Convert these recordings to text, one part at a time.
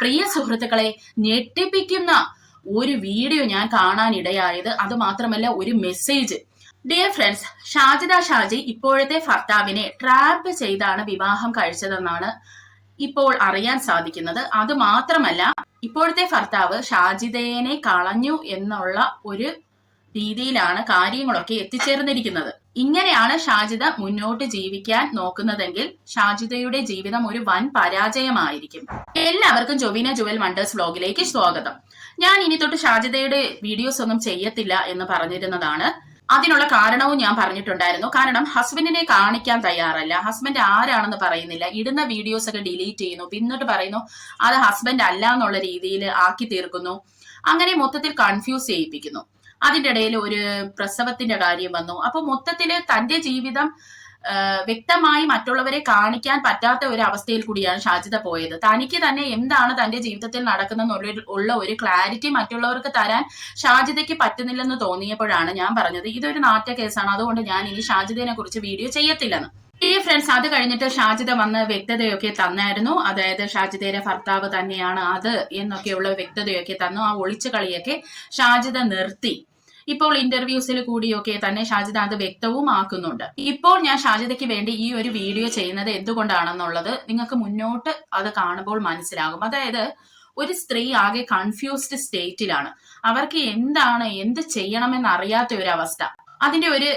പ്രിയ സുഹൃത്തുക്കളെ, ഞെട്ടിപ്പിക്കുന്ന ഒരു വീഡിയോ ഞാൻ കാണാനിടയായത്. അത് മാത്രമല്ല, ഒരു message. Dear friends, Shajida Shaji ഇപ്പോഴത്തെ ഭർത്താവിനെ ട്രാപ്പ് ചെയ്താണ് വിവാഹം കഴിച്ചതെന്നാണ് ഇപ്പോൾ അറിയാൻ സാധിക്കുന്നത്. അത് മാത്രമല്ല, ഇപ്പോഴത്തെ ഭർത്താവ് ഷാജിദയെ കളഞ്ഞു എന്നുള്ള ഒരു രീതിയിലാണ് കാര്യങ്ങളൊക്കെ എത്തിച്ചേർന്നിരിക്കുന്നത്. ഇങ്ങനെയാണ് ഷാജിദ മുന്നോട്ട് ജീവിക്കാൻ നോക്കുന്നതെങ്കിൽ ഷാജിദയുടെ ജീവിതം ഒരു വൻ പരാജയമായിരിക്കും. എല്ലാവർക്കും ജൊവീന ജുവൽ വണ്ടേഴ്സ് വ്ലോഗിലേക്ക് സ്വാഗതം. ഞാൻ ഇനി തൊട്ട് ഷാജിദയുടെ വീഡിയോസ് ഒന്നും ചെയ്യത്തില്ല എന്ന് പറഞ്ഞിരുന്നതാണ്. അതിനുള്ള കാരണവും ഞാൻ പറഞ്ഞിട്ടുണ്ടായിരുന്നു. കാരണം ഹസ്ബൻഡിനെ കാണിക്കാൻ തയ്യാറല്ല. ഹസ്ബൻഡ് ആരാണെന്ന് പറയുന്നില്ല. ഇടുന്ന വീഡിയോസ് ഒക്കെ ഡിലീറ്റ് ചെയ്യുന്നു. പിന്നോട്ട് പറയുന്നു അത് ഹസ്ബൻഡ് അല്ല എന്നുള്ള രീതിയിൽ ആക്കി തീർക്കുന്നു. അങ്ങനെ മൊത്തത്തിൽ കൺഫ്യൂസ് ചെയ്യിപ്പിക്കുന്നു. അതിന്റെ ഇടയിൽ ഒരു പ്രസവത്തിന്റെ കാര്യം വന്നു. അപ്പൊ മൊത്തത്തില് തന്റെ ജീവിതം വ്യക്തമായി മറ്റുള്ളവരെ കാണിക്കാൻ പറ്റാത്ത ഒരു അവസ്ഥയിൽ കൂടിയാണ് ഷാജിദ പോയത്. തനിക്ക് തന്നെ എന്താണ് തന്റെ ജീവിതത്തിൽ നടക്കുന്നതെന്നുള്ള ഒരു ക്ലാരിറ്റി മറ്റുള്ളവർക്ക് തരാൻ ഷാജിദയ്ക്ക് പറ്റുന്നില്ലെന്ന് തോന്നിയപ്പോഴാണ് ഞാൻ പറഞ്ഞത് ഇതൊരു നാട്യ കേസാണ്, അതുകൊണ്ട് ഞാൻ ഇനി ഷാജിദയെ കുറിച്ച് വീഡിയോ ചെയ്യത്തില്ലെന്ന്. ഈ ഫ്രണ്ട്സ്, അത് കഴിഞ്ഞിട്ട് ഷാജിദ വന്ന് വ്യക്തതയൊക്കെ തന്നായിരുന്നു. അതായത് ഷാജിദയുടെ ഭർത്താവ് തന്നെയാണ് അത് എന്നൊക്കെയുള്ള വ്യക്തതയൊക്കെ തന്നു. ആ ഒളിച്ചു കളിയൊക്കെ ഷാജിദ നിർത്തി. ഇപ്പോൾ ഇന്റർവ്യൂസിൽ കൂടിയൊക്കെ തന്നെ ഷാജിദ അത് വ്യക്തവും ആക്കുന്നുണ്ട്. ഇപ്പോൾ ഞാൻ ഷാജിദയ്ക്ക് വേണ്ടി ഈ ഒരു വീഡിയോ ചെയ്യുന്നത് എന്തുകൊണ്ടാണെന്നുള്ളത് നിങ്ങൾക്ക് മുന്നോട്ട് അത് കാണുമ്പോൾ മനസ്സിലാകും. അതായത് ഒരു സ്ത്രീ ആകെ കൺഫ്യൂസ്ഡ് സ്റ്റേറ്റിലാണ്. അവർക്ക് എന്ത് ചെയ്യണമെന്ന് അറിയാത്ത ഒരു അവസ്ഥ. അതിന്റെ ഒരു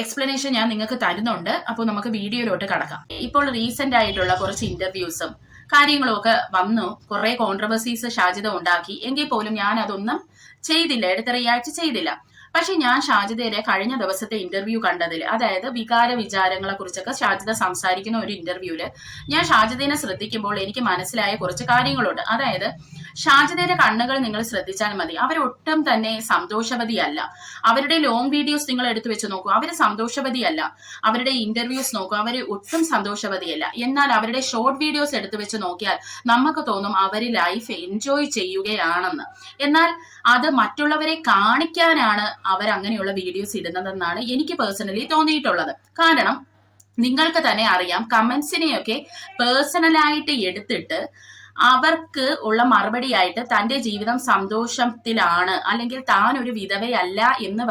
എക്സ്പ്ലനേഷൻ ഞാൻ നിങ്ങൾക്ക് തരുന്നുണ്ട്. അപ്പോൾ നമുക്ക് വീഡിയോയിലോട്ട് കടക്കാം. ഇപ്പോൾ റീസെന്റ് ആയിട്ടുള്ള കുറച്ച് ഇന്റർവ്യൂസും കാര്യങ്ങളും ഒക്കെ വന്നു. കുറെ കോൺട്രവേഴ്സീസ് ഷാജിദ ഉണ്ടാക്കി. എങ്കിൽ പോലും ഞാൻ അതൊന്നും ചെയ്തില്ല, എടുത്ത റിയാക്ട് ചെയ്തില്ല. പക്ഷെ ഞാൻ ഷാജിദയുടെ കഴിഞ്ഞ ദിവസത്തെ ഇന്റർവ്യൂ കണ്ടതിൽ, അതായത് വികാര വിചാരങ്ങളെ കുറിച്ചൊക്കെ ഷാജിദ സംസാരിക്കുന്ന ഒരു ഇന്റർവ്യൂല് ഞാൻ ഷാജിദയെ ശ്രദ്ധിക്കുമ്പോൾ എനിക്ക് മനസ്സിലായ കുറച്ച് കാര്യങ്ങളുണ്ട്. അതായത് ഷാജിദയുടെ കണ്ണുകൾ നിങ്ങൾ ശ്രദ്ധിച്ചാൽ മതി, അവരൊട്ടും തന്നെ സന്തോഷവതിയല്ല. അവരുടെ ലോങ് വീഡിയോസ് നിങ്ങൾ എടുത്തു വെച്ച് നോക്കൂ, അവര് സന്തോഷവതിയല്ല. അവരുടെ ഇന്റർവ്യൂസ് നോക്കൂ, അവര് ഒട്ടും സന്തോഷവതിയല്ല. എന്നാൽ അവരുടെ ഷോർട്ട് വീഡിയോസ് എടുത്തു വെച്ച് നോക്കിയാൽ നമുക്ക് തോന്നും അവര് ലൈഫ് എൻജോയ് ചെയ്യുകയാണെന്ന്. എന്നാൽ അത് മറ്റുള്ളവരെ കാണിക്കാനാണ് അവർ അങ്ങനെയുള്ള വീഡിയോസ് ഇടുന്നതെന്നാണ് എനിക്ക് പേഴ്സണലി തോന്നിയിട്ടുള്ളത്. കാരണം നിങ്ങൾക്ക് തന്നെ അറിയാം, കമന്റ്സിനെയൊക്കെ പേഴ്സണലായിട്ട് എടുത്തിട്ട് അവർക്ക് ഉള്ള മറുപടിയായിട്ട് തന്റെ ജീവിതം സന്തോഷത്തിലാണ്, അല്ലെങ്കിൽ താൻ ഒരു വിധവയല്ല എന്ന്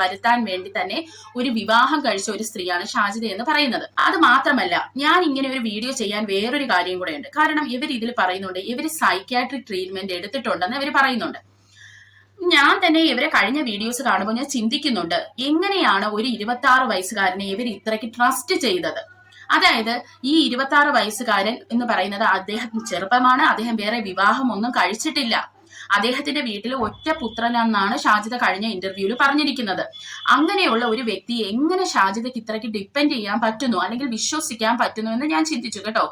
വരുത്താൻ വേണ്ടി തന്നെ ഒരു വിവാഹം കഴിച്ച ഒരു സ്ത്രീയാണ് ഷാജിദ എന്ന് പറയുന്നത്. അത് മാത്രമല്ല, ഞാൻ ഇങ്ങനെ ഒരു വീഡിയോ ചെയ്യാൻ വേറൊരു കാര്യം കൂടെ ഉണ്ട്. കാരണം ഇവർ ഇതിൽ പറയുന്നുണ്ട് ഇവർ സൈക്യാട്രിക് ട്രീറ്റ്മെന്റ് എടുത്തിട്ടുണ്ടെന്ന് ഇവർ പറയുന്നുണ്ട്. ഞാൻ തന്നെ ഇവരെ കഴിഞ്ഞ വീഡിയോസ് കാണുമ്പോൾ ഞാൻ ചിന്തിക്കുന്നുണ്ട്, എങ്ങനെയാണ് ഒരു 26 വയസ്സുകാരനെ ഇവർ ഇത്രയ്ക്ക് ട്രസ്റ്റ് ചെയ്തത്? അതായത് ഈ 26 വയസ്സുകാരൻ എന്ന് പറയുന്നത് അദ്ദേഹം ചെറുപ്പമാണ്. അദ്ദേഹം വേറെ വിവാഹം ഒന്നും കഴിച്ചിട്ടില്ല. അദ്ദേഹത്തിന്റെ വീട്ടിൽ ഒറ്റ പുത്രനെന്നാണ് ഷാജിദ കഴിഞ്ഞ ഇന്റർവ്യൂവിൽ പറഞ്ഞിരിക്കുന്നത്. അങ്ങനെയുള്ള ഒരു വ്യക്തിയെ എങ്ങനെ ഷാജിദയ്ക്ക് ഇത്രയ്ക്ക് ഡിപ്പെൻഡ് ചെയ്യാൻ പറ്റുന്നു, അല്ലെങ്കിൽ വിശ്വസിക്കാൻ പറ്റുന്നു എന്ന് ഞാൻ ചിന്തിച്ചു കേട്ടോ.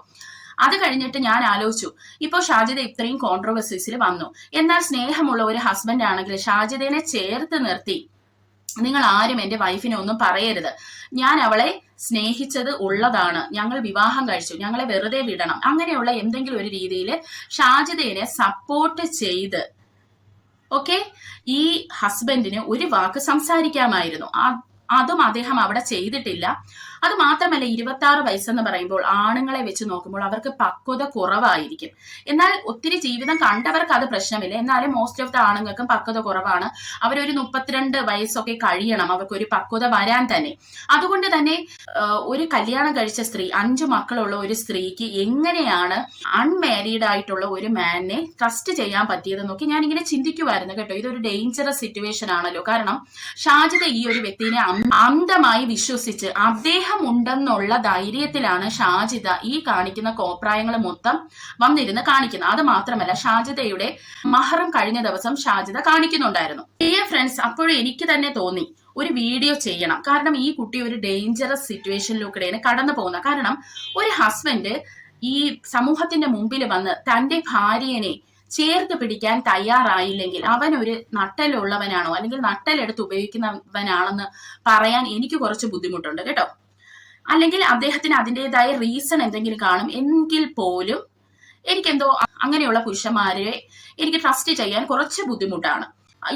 അത് കഴിഞ്ഞിട്ട് ഞാൻ ആലോചിച്ചു, ഇപ്പോൾ ഷാജിദ ഇത്രയും കോൺട്രവേഴ്സീസിൽ വന്നു. എന്നാൽ സ്നേഹമുള്ള ഒരു ഹസ്ബൻഡ് ആണെങ്കിൽ ഷാജിദയെ ചേർത്ത് നിർത്തി നിങ്ങൾ ആരും എന്റെ വൈഫിനെ ഒന്നും പറയരുത്, ഞാൻ അവളെ സ്നേഹിച്ചത് ഉള്ളതാണ്, ഞങ്ങൾ വിവാഹം കഴിച്ചു, ഞങ്ങളെ വെറുതെ വിടണം, അങ്ങനെയുള്ള എന്തെങ്കിലും ഒരു രീതിയിൽ ഷാജിദയെ സപ്പോർട്ട് ചെയ്ത് ഈ ഹസ്ബൻഡിന് ഒരു വാക്ക് സംസാരിക്കാമായിരുന്നു. അതും അദ്ദേഹം അവിടെ ചെയ്തിട്ടില്ല. അത് മാത്രമല്ല, 26 വയസ്സെന്ന് പറയുമ്പോൾ ആണുങ്ങളെ വെച്ച് നോക്കുമ്പോൾ അവർക്ക് പക്വത കുറവായിരിക്കും. എന്നാൽ ഒത്തിരി ജീവിതം കണ്ടവർക്ക് അത് പ്രശ്നമില്ല. എന്നാലും മോസ്റ്റ് ഓഫ് ദ ആണുങ്ങൾക്കും പക്വത കുറവാണ്. അവരൊരു 32 വയസ്സൊക്കെ കഴിയണം അവർക്കൊരു പക്വത വരാൻ തന്നെ. അതുകൊണ്ട് തന്നെ ഒരു കല്യാണം കഴിച്ച സ്ത്രീ, 5 മക്കളുള്ള ഒരു സ്ത്രീക്ക് എങ്ങനെയാണ് അൺമാരീഡ് ആയിട്ടുള്ള ഒരു മാനിനെ ട്രസ്റ്റ് ചെയ്യാൻ പറ്റിയതെന്നൊക്കെ ഞാൻ ഇങ്ങനെ ചിന്തിക്കുമായിരുന്നു കേട്ടോ. ഇതൊരു ഡേഞ്ചറസ് സിറ്റുവേഷൻ ആണല്ലോ. കാരണം ഷാജിദ ഈ ഒരു വ്യക്തിനെ അന്ധമായി വിശ്വസിച്ച് അദ്ദേഹം ഉണ്ടെന്നുള്ള ധൈര്യത്തിലാണ് ഷാജിദ ഈ കാണിക്കുന്ന കോപ്രായങ്ങൾ മൊത്തം വന്നിരുന്ന് കാണിക്കുന്നത്. അത് മാത്രമല്ല, ഷാജിദയുടെ മഹറും കഴിഞ്ഞ ദിവസം ഷാജിദ കാണിക്കുന്നുണ്ടായിരുന്നു. ഡിയർ ഫ്രണ്ട്സ്, അപ്പോഴും എനിക്ക് തന്നെ തോന്നി ഒരു വീഡിയോ ചെയ്യണം. കാരണം ഈ കുട്ടി ഒരു ഡേഞ്ചറസ് സിറ്റുവേഷനിലൂടെയാണ് കടന്നു പോകുന്നത്. കാരണം ഒരു ഹസ്ബൻഡ് ഈ സമൂഹത്തിന്റെ മുമ്പിൽ വന്ന് തന്റെ ഭാര്യനെ ചേർത്ത് പിടിക്കാൻ തയ്യാറായില്ലെങ്കിൽ അവൻ ഒരു നട്ടലുള്ളവനാണോ, അല്ലെങ്കിൽ നട്ടലെടുത്ത് ഉപയോഗിക്കുന്നവനാണെന്ന് പറയാൻ എനിക്ക് കുറച്ച് ബുദ്ധിമുട്ടുണ്ട് കേട്ടോ. അല്ലെങ്കിൽ അദ്ദേഹത്തിന് അതിൻ്റെതായ റീസൺ എന്തെങ്കിലും കാണും. എങ്കിൽ പോലും എനിക്കെന്തോ അങ്ങനെയുള്ള പുരുഷന്മാരെ എനിക്ക് ട്രസ്റ്റ് ചെയ്യാൻ കുറച്ച് ബുദ്ധിമുട്ടാണ്.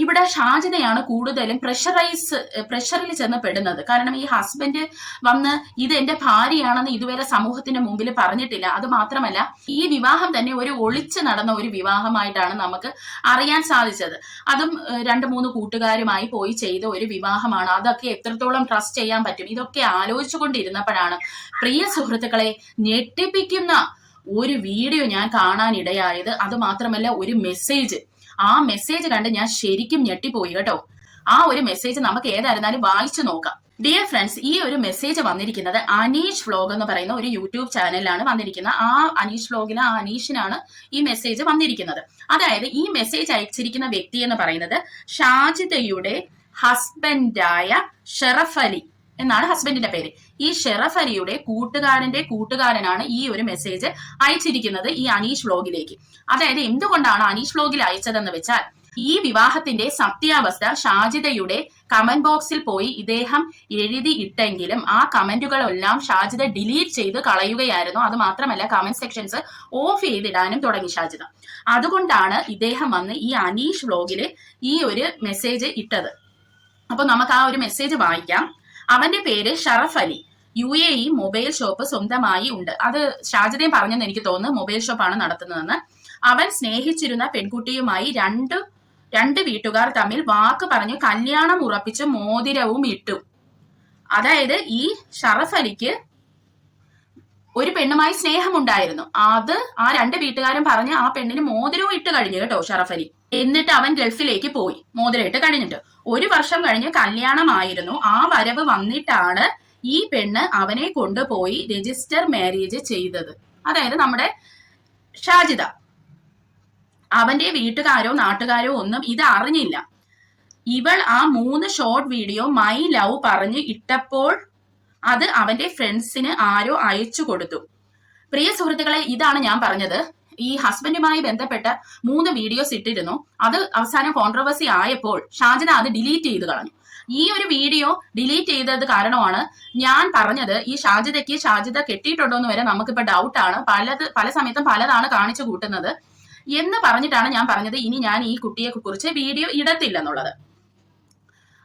ഇവിടെ ഷാജിദയാണ് കൂടുതലും പ്രഷറിൽ ചെന്ന് പെടുന്നത്. കാരണം ഈ ഹസ്ബൻഡ് വന്ന് ഇത് എന്റെ ഭാര്യയാണെന്ന് ഇതുവരെ സമൂഹത്തിന്റെ മുമ്പിൽ പറഞ്ഞിട്ടില്ല. അത് മാത്രമല്ല ഈ വിവാഹം തന്നെ ഒരു ഒളിച്ചു നടന്ന ഒരു വിവാഹമായിട്ടാണ് നമുക്ക് അറിയാൻ സാധിച്ചത്. അതും 2-3 കൂട്ടുകാരുമായി പോയി ചെയ്ത ഒരു വിവാഹമാണ്. അതൊക്കെ എത്രത്തോളം ട്രസ്റ്റ് ചെയ്യാൻ പറ്റും? ഇതൊക്കെ ആലോചിച്ചുകൊണ്ടിരുന്നപ്പോഴാണ് പ്രിയ സുഹൃത്തുക്കളെ ഞെട്ടിപ്പിക്കുന്ന ഒരു വീഡിയോ ഞാൻ കാണാൻ ഇടയായത്. അത് മാത്രമല്ല ഒരു മെസ്സേജ്. ആ മെസ്സേജ് കണ്ട് ഞാൻ ശരിക്കും ഞെട്ടിപ്പോയി കേട്ടോ. ആ ഒരു മെസ്സേജ് നമുക്ക് ഏതായിരുന്നാലും വായിച്ചു നോക്കാം. ഡിയർ ഫ്രണ്ട്സ്, ഈ ഒരു മെസ്സേജ് വന്നിരിക്കുന്നത് അനീഷ് വ്ലോഗ് എന്ന് പറയുന്ന ഒരു യൂട്യൂബ് ചാനലിലാണ് വന്നിരിക്കുന്നത്. ആ അനീഷ് വ്ലോഗിൽ ആ അനീഷിനാണ് ഈ മെസ്സേജ് വന്നിരിക്കുന്നത്. അതായത് ഈ മെസ്സേജ് അയച്ചിരിക്കുന്ന വ്യക്തി എന്ന് പറയുന്നത് ഷാജിദയുടെ ഹസ്ബൻഡായ ഷറഫ് അലി എന്നാണ് ഹസ്ബൻഡിന്റെ പേര്. ഈ ഷറഫ് അലിയുടെ കൂട്ടുകാരനാണ് ഈ ഒരു മെസ്സേജ് അയച്ചിരിക്കുന്നത് ഈ അനീഷ് വ്ലോഗിലേക്ക്. അതായത് എന്തുകൊണ്ടാണ് അനീഷ് വ്ലോഗിൽ അയച്ചതെന്ന് വെച്ചാൽ, ഈ വിവാഹത്തിന്റെ സത്യാവസ്ഥ ഷാജിദയുടെ കമന്റ് ബോക്സിൽ പോയി ഇദ്ദേഹം എഴുതി ഇട്ടെങ്കിലും ആ കമന്റുകളെല്ലാം ഷാജിദ ഡിലീറ്റ് ചെയ്ത് കളയുകയായിരുന്നു. അത് മാത്രമല്ല കമന്റ് സെക്ഷൻസ് ഓഫ് ചെയ്തിടാനും തുടങ്ങി ഷാജിദ. അതുകൊണ്ടാണ് ഇദ്ദേഹം വന്ന് ഈ അനീഷ് വ്ലോഗില് ഈ ഒരു മെസ്സേജ് ഇട്ടത്. അപ്പൊ നമുക്ക് ആ ഒരു മെസ്സേജ് വായിക്കാം. അവന്റെ പേര് Sharaf Ali. UAE mobile shop സ്വന്തമായി ഉണ്ട്. അത് ഷാജിദയും പറഞ്ഞെന്ന് എനിക്ക് തോന്നുന്നു, മൊബൈൽ ഷോപ്പാണ് നടത്തുന്നതെന്ന്. അവൻ സ്നേഹിച്ചിരുന്ന പെൺകുട്ടിയുമായി രണ്ട് വീട്ടുകാർ തമ്മിൽ വാക്ക് പറഞ്ഞ് കല്യാണം ഉറപ്പിച്ച് മോതിരവും ഇട്ടു. അതായത് ഈ ഷറഫ് അലിക്ക് ഒരു പെണ്ണുമായി സ്നേഹമുണ്ടായിരുന്നു. അത് ആ 2 വീട്ടുകാരും പറഞ്ഞ് ആ പെണ്ണിന് മോതിരവും ഇട്ട് കഴിഞ്ഞു കേട്ടോ ഷറഫ് അലി. എന്നിട്ട് അവൻ ഗൾഫിലേക്ക് പോയി മോതിരം ഇട്ട് കഴിഞ്ഞിട്ട്. 1 വർഷം കഴിഞ്ഞ് കല്യാണമായിരുന്നു. ആ വരവ് വന്നിട്ടാണ് ഈ പെണ്ണ് അവനെ കൊണ്ടുപോയി രജിസ്റ്റർ മാരേജ് ചെയ്തത്. അതായത് നമ്മുടെ ഷാജിദ. അവന്റെ വീട്ടുകാരോ നാട്ടുകാരോ ഒന്നും ഇത് അറിഞ്ഞില്ല. ഇവൾ ആ 3 ഷോർട്ട് വീഡിയോ മൈ ലവ് പറഞ്ഞ് ഇട്ടപ്പോൾ അത് അവന്റെ ഫ്രണ്ട്സിന് ആരോ അയച്ചു കൊടുത്തു. പ്രിയ സുഹൃത്തുക്കളെ, ഇതാണ് ഞാൻ പറഞ്ഞത്. ഈ ഹസ്ബൻഡുമായി ബന്ധപ്പെട്ട 3 വീഡിയോസ് ഇട്ടിരുന്നു. അത് അവസാനം കോൺട്രവേഴ്സി ആയപ്പോൾ ഷാജിദ അത് ഡിലീറ്റ് ചെയ്ത് കളഞ്ഞു. ഈ ഒരു വീഡിയോ ഡിലീറ്റ് ചെയ്തത് കാരണമാണ് ഞാൻ പറഞ്ഞത് ഈ ഷാജിദ കെട്ടിയിട്ടുണ്ടോ എന്ന് വരെ നമുക്കിപ്പോ ഡൗട്ടാണ്. പല സമയത്തും പലതാണ് കാണിച്ചു കൂട്ടുന്നത് എന്ന് പറഞ്ഞിട്ടാണ് ഞാൻ പറഞ്ഞത് ഇനി ഞാൻ ഈ കുട്ടിയെ കുറിച്ച് വീഡിയോ ഇടത്തില്ലെന്നുള്ളത്.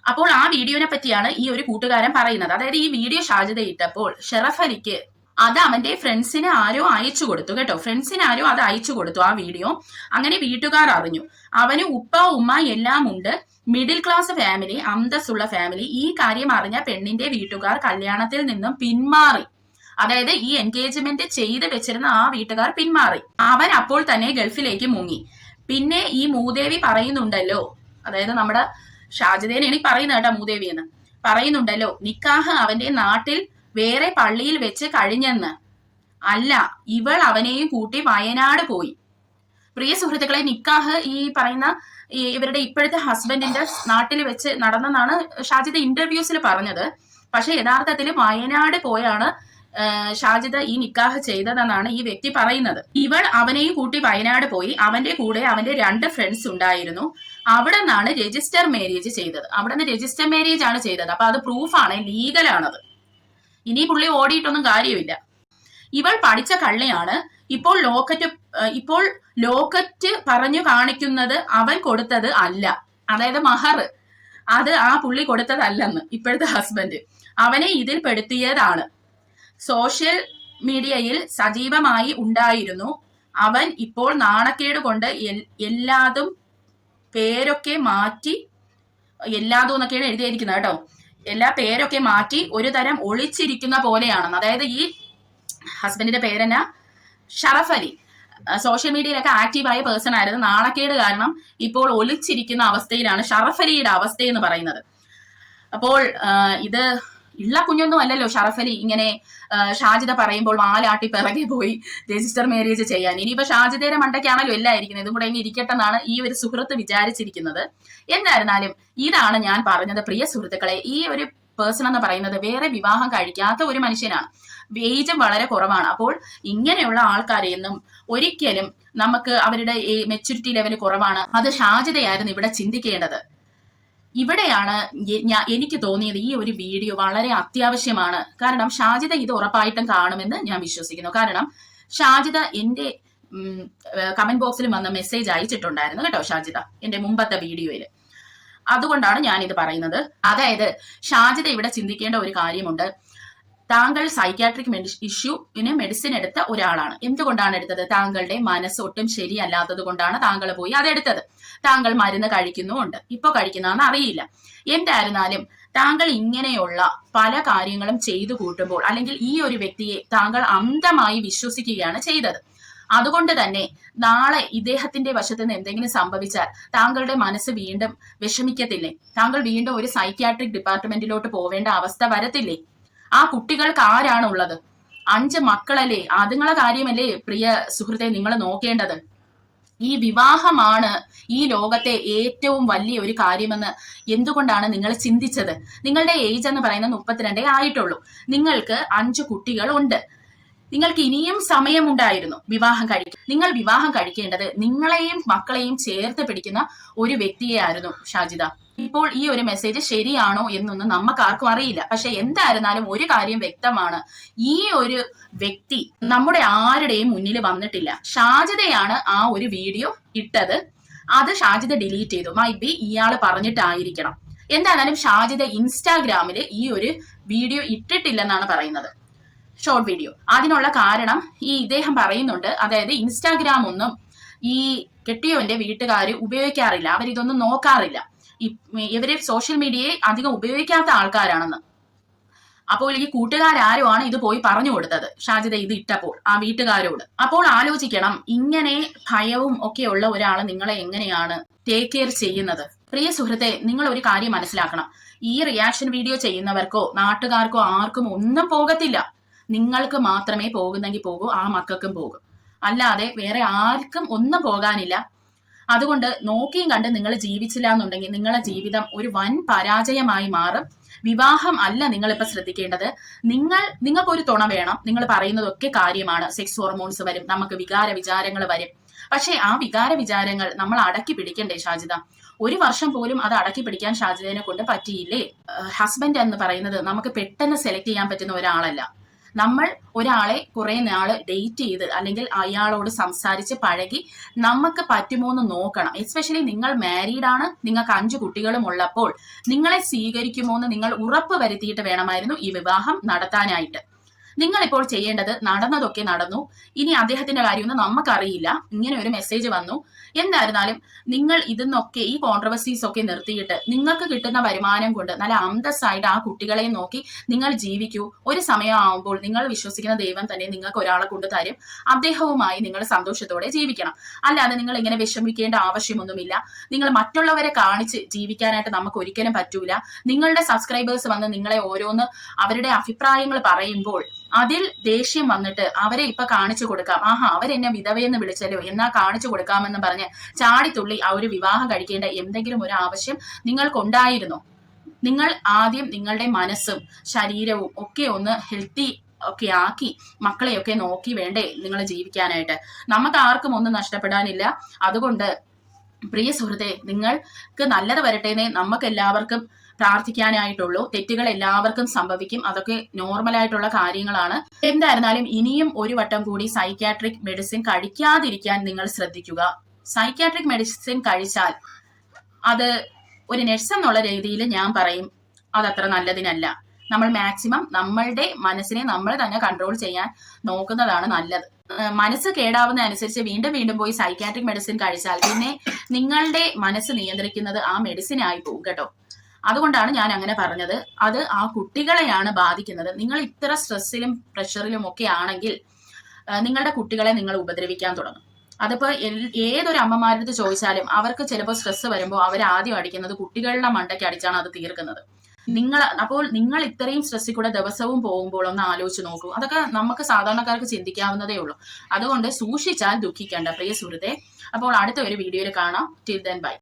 അപ്പോൾ ആ വീഡിയോനെ പറ്റിയാണ് ഈ ഒരു കൂട്ടുകാരൻ പറയുന്നത്. അതായത് ഈ വീഡിയോ ഷാജിദ ഇട്ടപ്പോൾ ഷറഫ് അലിക്ക് അത് അവന്റെ ഫ്രണ്ട്സിന് ആരോ അയച്ചു കൊടുത്തു കേട്ടോ. ഫ്രണ്ട്സിന് ആരോ അത് അയച്ചു കൊടുത്തു ആ വീഡിയോ. അങ്ങനെ വീട്ടുകാർ അറിഞ്ഞു. അവന് ഉപ്പ ഉമ്മ എല്ലാം ഉണ്ട്. മിഡിൽ ക്ലാസ് ഫാമിലി, അന്തസ്സുള്ള ഫാമിലി. ഈ കാര്യം അറിഞ്ഞ പെണ്ണിന്റെ വീട്ടുകാർ കല്യാണത്തിൽ നിന്നും പിന്മാറി. അതായത് ഈ എൻഗേജ്മെന്റ് ചെയ്ത് വെച്ചിരുന്ന ആ വീട്ടുകാർ പിന്മാറി. അവൻ അപ്പോൾ തന്നെ ഗൾഫിലേക്ക് മുങ്ങി. പിന്നെ ഈ മൂദേവി പറയുന്നുണ്ടല്ലോ, അതായത് നമ്മുടെ ഷാജിദേനെയാണ് ഈ പറയുന്നത് കേട്ടോ, മൂദേവി എന്ന് പറയുന്നുണ്ടല്ലോ, നിക്കാഹ് അവന്റെ നാട്ടിൽ വേറെ പള്ളിയിൽ വെച്ച് കഴിഞ്ഞെന്ന്. അല്ല, ഇവൾ അവനെയും കൂട്ടി വയനാട് പോയി. പ്രിയ സുഹൃത്തുക്കളെ, നിക്കാഹ് ഈ പറയുന്ന ഇവരുടെ ഇപ്പോഴത്തെ ഹസ്ബൻഡിന്റെ നാട്ടിൽ വെച്ച് നടന്നെന്നാണ് ഷാജിദ ഇന്റർവ്യൂസിൽ പറഞ്ഞത്. പക്ഷെ യഥാർത്ഥത്തിൽ വയനാട് പോയാണ് ഷാജിദ ഈ നിക്കാഹ് ചെയ്തതെന്നാണ് ഈ വ്യക്തി പറയുന്നത്. ഇവൾ അവനെയും കൂട്ടി വയനാട് പോയി. അവന്റെ കൂടെ അവന്റെ 2 ഫ്രണ്ട്സ് ഉണ്ടായിരുന്നു. അവിടെ നിന്നാണ് രജിസ്റ്റർ മാരേജ് ചെയ്തത്. അവിടെ നിന്ന് രജിസ്റ്റർ മാരേജ് ആണ് ചെയ്തത്. അപ്പൊ അത് പ്രൂഫാണ്, ലീഗലാണത്. ഇനി പുള്ളി ഓടിയിട്ടൊന്നും കാര്യമില്ല. ഇവൾ പഠിച്ച കള്ളിയാണ്. ഇപ്പോൾ ലോക്കറ്റ് പറഞ്ഞു കാണിക്കുന്നത് അവൻ കൊടുത്തത് അല്ല. അതായത് മഹർ അത് ആ പുള്ളി കൊടുത്തതല്ലെന്ന് ഇപ്പോഴത്തെ ഹസ്ബൻഡ് അവനെ ഇതിൽ പെടുത്തിയതാണ്. സോഷ്യൽ മീഡിയയിൽ സജീവമായി ഉണ്ടായിരുന്നു. അവൻ ഇപ്പോൾ നാണക്കേട് കൊണ്ട് എല്ലാതും പേരൊക്കെ മാറ്റി, എല്ലാതും എന്നൊക്കെയാണ് എഴുതിയിരിക്കുന്നത് കേട്ടോ. എല്ലാ പേരൊക്കെ മാറ്റി ഒരു തരം ഒളിച്ചിരിക്കുന്ന പോലെയാണെന്ന്. അതായത് ഈ ഹസ്ബൻഡിന്റെ പേരെന്നാ ഷറഫ് അലി. സോഷ്യൽ മീഡിയയിലൊക്കെ ആക്റ്റീവായ പേഴ്സൺ ആയിരുന്നു. നാണക്കേട് കാരണം ഇപ്പോൾ ഒളിച്ചിരിക്കുന്ന അവസ്ഥയിലാണ് ഷറഫ് അലിയുടെ അവസ്ഥ എന്ന് പറയുന്നത്. അപ്പോൾ ഇത് ഉള്ള കുഞ്ഞൊന്നും അല്ലല്ലോ ഷറഫ് അലി ഇങ്ങനെ ഷാജിദ പറയുമ്പോൾ വാലാട്ടി പിറകെ പോയി രജിസ്റ്റർ മാരേജ് ചെയ്യാൻ. ഇനിയിപ്പോ ഷാജിദയുടെ മണ്ടയ്ക്കാണല്ലോ എല്ലാം ഇരിക്കുന്നത്. ഇതും കൂടെ ഇനി ഇരിക്കട്ടെ എന്നാണ് ഈ ഒരു സുഹൃത്ത് വിചാരിച്ചിരിക്കുന്നത്. എന്തായിരുന്നാലും ഇതാണ് ഞാൻ പറഞ്ഞത് പ്രിയ സുഹൃത്തുക്കളെ. ഈ ഒരു പേഴ്സൺ എന്ന് പറയുന്നത് വേറെ വിവാഹം കഴിക്കാത്ത ഒരു മനുഷ്യനാണ്. ഏജും വളരെ കുറവാണ്. അപ്പോൾ ഇങ്ങനെയുള്ള ആൾക്കാരെയൊന്നും ഒരിക്കലും നമുക്ക് അവരുടെ മെച്യൂരിറ്റി ലെവൽ കുറവാണ്. അത് ഷാജിദയായിരുന്നു ഇവിടെ ചിന്തിക്കേണ്ടത്. ഇവിടെയാണ് എനിക്ക് തോന്നിയത് ഈ ഒരു വീഡിയോ വളരെ അത്യാവശ്യമാണ്. കാരണം ഷാജിദ ഇത് ഉറപ്പായിട്ടും കാണുമെന്ന് ഞാൻ വിശ്വസിക്കുന്നു. കാരണം ഷാജിദ എന്റെ കമന്റ് ബോക്സിൽ വന്ന മെസ്സേജ് അയച്ചിട്ടുണ്ടായിരുന്നു കേട്ടോ. ഷാജിദ എന്റെ മുമ്പത്തെ വീഡിയോയിൽ അതുകൊണ്ടാണ് ഞാൻ ഇത് പറയുന്നത്. അതായത് ഷാജിദ ഇവിടെ ചിന്തിക്കേണ്ട ഒരു കാര്യമുണ്ട്. താങ്കൾ സൈക്യാട്രിക് ഇഷ്യൂവിന് മെഡിസിൻ എടുത്ത ഒരാളാണ്. എന്തുകൊണ്ടാണ് എടുത്തത്? താങ്കളുടെ മനസ്സ് ഒട്ടും ശരിയല്ലാത്തത് കൊണ്ടാണ് താങ്കൾ പോയി അതെടുത്തത്. താങ്കൾ മരുന്ന് കഴിക്കുന്നുമുണ്ട്, ഇപ്പൊ കഴിക്കുന്നതെന്ന് അറിയില്ല. എന്തായിരുന്നാലും താങ്കൾ ഇങ്ങനെയുള്ള പല കാര്യങ്ങളും ചെയ്തു കൂട്ടുമ്പോൾ, അല്ലെങ്കിൽ ഈ ഒരു വ്യക്തിയെ താങ്കൾ അന്ധമായി വിശ്വസിക്കുകയാണ് ചെയ്തത്. അതുകൊണ്ട് തന്നെ നാളെ ഇദ്ദേഹത്തിന്റെ വശത്ത് നിന്ന് എന്തെങ്കിലും സംഭവിച്ചാൽ താങ്കളുടെ മനസ്സ് വീണ്ടും വിഷമിക്കത്തില്ലേ? താങ്കൾ വീണ്ടും ഒരു സൈക്യാട്രിക് ഡിപ്പാർട്ട്മെന്റിലോട്ട് പോവേണ്ട അവസ്ഥ വരത്തില്ലേ? ആ കുട്ടികൾക്ക് ആരാണ് ഉള്ളത്? 5 മക്കളല്ലേ? അതുങ്ങളെ കാര്യമല്ലേ പ്രിയ സുഹൃത്തെ നിങ്ങൾ നോക്കേണ്ടത്. ഈ വിവാഹമാണ് ഈ ലോകത്തെ ഏറ്റവും വലിയ ഒരു കാര്യമെന്ന് എന്തുകൊണ്ടാണ് നിങ്ങൾ ചിന്തിച്ചത്? നിങ്ങളുടെ ഏജ് എന്ന് പറയുന്നത് 32 ആയിട്ടുള്ളൂ. നിങ്ങൾക്ക് 5 കുട്ടികൾ ഉണ്ട്. നിങ്ങൾക്ക് ഇനിയും സമയമുണ്ടായിരുന്നു വിവാഹം കഴിക്കാൻ. നിങ്ങൾ വിവാഹം കഴിക്കേണ്ടത് നിങ്ങളെയും മക്കളെയും ചേർത്ത് പിടിക്കുന്ന ഒരു വ്യക്തിയെയായിരുന്നു ഷാജിദ. ഇപ്പോൾ ഈ ഒരു മെസ്സേജ് ശരിയാണോ എന്നൊന്നും നമുക്ക് ആർക്കും അറിയില്ല. പക്ഷെ എന്തായിരുന്നാലും ഒരു കാര്യം വ്യക്തമാണ്, ഈ ഒരു വ്യക്തി നമ്മുടെ ആരുടെയും മുന്നിൽ വന്നിട്ടില്ല. ഷാജിദയാണ് ആ ഒരു വീഡിയോ ഇട്ടത്. അത് ഷാജിദ ഡിലീറ്റ് ചെയ്തു. മൈ ബി ഇയാൾ പറഞ്ഞിട്ടായിരിക്കണം. എന്തായാലും ഷാജിദ ഇൻസ്റ്റാഗ്രാമിൽ ഈ ഒരു വീഡിയോ ഇട്ടിട്ടില്ലെന്നാണ് പറയുന്നത്, ഷോർട്ട് വീഡിയോ. അതിനുള്ള കാരണം ഇദ്ദേഹം പറയുന്നുണ്ട്, അതായത് ഇൻസ്റ്റാഗ്രാം ഒന്നും ഈ കെട്ടിയോന്റെ വീട്ടുകാർ ഉപയോഗിക്കാറില്ല, അവരിതൊന്നും നോക്കാറില്ല. ഇവര് സോഷ്യൽ മീഡിയയെ അധികം ഉപയോഗിക്കാത്ത ആൾക്കാരാണെന്ന്. അപ്പോൾ ഈ കൂട്ടുകാരാരുമാണ് ഇത് പോയി പറഞ്ഞു കൊടുത്തത് ഷാജിദ ഇത് ഇട്ടപ്പോൾ ആ വീട്ടുകാരോട്. അപ്പോൾ ആലോചിക്കണം, ഇങ്ങനെ ഭയവും ഒക്കെ ഉള്ള ഒരാള് നിങ്ങളെ എങ്ങനെയാണ് ടേക്ക് കെയർ ചെയ്യുന്നത്? പ്രിയ സുഹൃത്തെ, നിങ്ങൾ ഒരു കാര്യം മനസ്സിലാക്കണം. ഈ റിയാക്ഷൻ വീഡിയോ ചെയ്യുന്നവർക്കോ നാട്ടുകാർക്കോ ആർക്കും ഒന്നും പോകത്തില്ല. നിങ്ങൾക്ക് മാത്രമേ പോകുന്നെങ്കിൽ പോകൂ, ആ മക്കൾക്കും പോകും. അല്ലാതെ വേറെ ആർക്കും ഒന്നും പോകാനില്ല. അതുകൊണ്ട് നോക്കിയും കണ്ട് നിങ്ങൾ ജീവിച്ചില്ല എന്നുണ്ടെങ്കിൽ നിങ്ങളുടെ ജീവിതം ഒരു വൻ പരാജയമായി മാറും. വിവാഹം അല്ല നിങ്ങളിപ്പോ ശ്രദ്ധിക്കേണ്ടത്. നിങ്ങൾക്കൊരു തുണ വേണം. നിങ്ങൾ പറയുന്നതൊക്കെ കാര്യമാണ്. സെക്സ് ഹോർമോൺസ് വരും, നമുക്ക് വികാര വിചാരങ്ങൾ വരും. പക്ഷെ ആ വികാര വിചാരങ്ങൾ നമ്മൾ അടക്കി പിടിക്കണ്ടേ ഷാജിദ? 1 വർഷം പോലും അത് അടക്കി പിടിക്കാൻ ഷാജിദനെ കൊണ്ട് പറ്റിയില്ലേ? ഹസ്ബൻഡ് എന്ന് പറയുന്നത് നമുക്ക് പെട്ടെന്ന് സെലക്ട് ചെയ്യാൻ പറ്റുന്ന ഒരാളല്ല. നമ്മൾ ഒരാളെ കുറെ നാള് ഡേറ്റ് ചെയ്ത് അല്ലെങ്കിൽ അയാളോട് സംസാരിച്ച് പഴകി നമുക്ക് പറ്റുമോ എന്ന് നോക്കണം. എസ്പെഷ്യലി നിങ്ങൾ മാരീഡ് ആണ്, നിങ്ങൾക്ക് 5 കുട്ടികളും ഉള്ളപ്പോൾ നിങ്ങളെ സ്വീകരിക്കുമോ എന്ന് നിങ്ങൾ ഉറപ്പ് വരുത്തിയിട്ട് വേണമായിരുന്നു ഈ വിവാഹം നടത്താനായിട്ട്. നിങ്ങൾ ഇപ്പോൾ ചെയ്യേണ്ടത്, നടന്നതൊക്കെ നടന്നു, ഇനി അദ്ദേഹത്തിന്റെ കാര്യമൊന്നും നമുക്കറിയില്ല. ഇങ്ങനെ ഒരു മെസ്സേജ് വന്നു. എന്തായിരുന്നാലും നിങ്ങൾ ഇതിന്നൊക്കെ ഈ കോൺട്രവേഴ്സീസ് ഒക്കെ നിർത്തിയിട്ട് നിങ്ങൾക്ക് കിട്ടുന്ന വരുമാനം കൊണ്ട് നല്ല അന്തസ്സായിട്ട് ആ കുട്ടികളെ നോക്കി നിങ്ങൾ ജീവിക്കൂ. ഒരു സമയമാകുമ്പോൾ നിങ്ങൾ വിശ്വസിക്കുന്ന ദൈവം തന്നെ നിങ്ങൾക്ക് ഒരാളെ കൊണ്ട് തരും. അദ്ദേഹവുമായി നിങ്ങൾ സന്തോഷത്തോടെ ജീവിക്കണം. അല്ലാതെ നിങ്ങൾ ഇങ്ങനെ വിഷമിക്കേണ്ട ആവശ്യമൊന്നുമില്ല. നിങ്ങൾ മറ്റുള്ളവരെ കാണിച്ച് ജീവിക്കാനായിട്ട് നമുക്ക് ഒരിക്കലും പറ്റൂല. നിങ്ങളുടെ സബ്സ്ക്രൈബേഴ്സ് വന്ന് നിങ്ങളെ ഓരോന്ന് അവരുടെ അഭിപ്രായങ്ങൾ പറയുമ്പോൾ അതിൽ ദേഷ്യം വന്നിട്ട് അവരെ ഇപ്പൊ കാണിച്ചു കൊടുക്കാം, ആഹാ അവരെന്നെ വിധവയെന്ന് വിളിച്ചല്ലോ എന്നാ കാണിച്ചു കൊടുക്കാമെന്ന് പറഞ്ഞ് ചാടിത്തുള്ളി ആ ഒരു വിവാഹം കഴിക്കേണ്ട എന്തെങ്കിലും ഒരു ആവശ്യം നിങ്ങൾക്കുണ്ടായിരുന്നോ? നിങ്ങൾ ആദ്യം നിങ്ങളുടെ മനസ്സും ശരീരവും ഒക്കെ ഒന്ന് ഹെൽത്തി ഒക്കെ ആക്കി മക്കളെയൊക്കെ നോക്കി വേണ്ടേ നിങ്ങൾ ജീവിക്കാനായിട്ട്? നമുക്ക് ആർക്കും ഒന്നും നഷ്ടപ്പെടാനില്ല. അതുകൊണ്ട് പ്രിയ സുഹൃത്തെ, നിങ്ങൾക്ക് നല്ലത് വരട്ടേന്നേ നമുക്ക് എല്ലാവർക്കും പ്രാർത്ഥിക്കാനായിട്ടുള്ളൂ. തെറ്റുകൾ എല്ലാവർക്കും സംഭവിക്കും, അതൊക്കെ നോർമലായിട്ടുള്ള കാര്യങ്ങളാണ്. എന്തായിരുന്നാലും ഇനിയും ഒരു വട്ടം കൂടി സൈക്യാട്രിക് മെഡിസിൻ കഴിക്കാതിരിക്കാൻ നിങ്ങൾ ശ്രദ്ധിക്കുക. സൈക്യാട്രിക് മെഡിസിൻ കഴിച്ചാൽ അത് ഒരു നഴ്സ് എന്നുള്ള രീതിയിൽ ഞാൻ പറയും അതത്ര നല്ലതിനല്ല. നമ്മൾ മാക്സിമം നമ്മളുടെ മനസ്സിനെ നമ്മൾ തന്നെ കൺട്രോൾ ചെയ്യാൻ നോക്കുന്നതാണ് നല്ലത്. മനസ്സ് കേടാവുന്ന അനുസരിച്ച് വീണ്ടും വീണ്ടും പോയി സൈക്യാട്രിക് മെഡിസിൻ കഴിച്ചാൽ പിന്നെ നിങ്ങളുടെ മനസ്സ് നിയന്ത്രിക്കുന്നത് ആ മെഡിസിൻ ആയി പോകും കേട്ടോ. അതുകൊണ്ടാണ് ഞാൻ അങ്ങനെ പറഞ്ഞത്. അത് ആ കുട്ടികളെയാണ് ബാധിക്കുന്നത്. നിങ്ങൾ ഇത്ര സ്ട്രെസ്സിലും പ്രഷറിലും ഒക്കെ ആണെങ്കിൽ നിങ്ങളുടെ കുട്ടികളെ നിങ്ങൾ ഉപദ്രവിക്കാൻ തുടങ്ങും. അതിപ്പോ ഏതൊരു അമ്മമാരടുത്ത് ചോദിച്ചാലും അവർക്ക് ചിലപ്പോൾ സ്ട്രെസ് വരുമ്പോൾ അവർ ആദ്യം അടിക്കുന്നത് കുട്ടികളുടെ മണ്ടയ്ക്ക് അടിച്ചാണ് അത് തീർക്കുന്നത്. അപ്പോൾ നിങ്ങൾ ഇത്രയും സ്ട്രെസ്സിൽ കൂടെ ദിവസവും പോകുമ്പോൾ ഒന്ന് ആലോചിച്ച് നോക്കൂ. അതൊക്കെ നമുക്ക് സാധാരണക്കാർക്ക് ചിന്തിക്കാവുന്നതേ ഉള്ളൂ. അതുകൊണ്ട് സൂക്ഷിച്ചാൽ ദുഃഖിക്കേണ്ട പ്രിയ സുഹൃത്തെ. അപ്പോൾ അടുത്ത ഒരു വീഡിയോയിൽ കാണാം. Till then bye.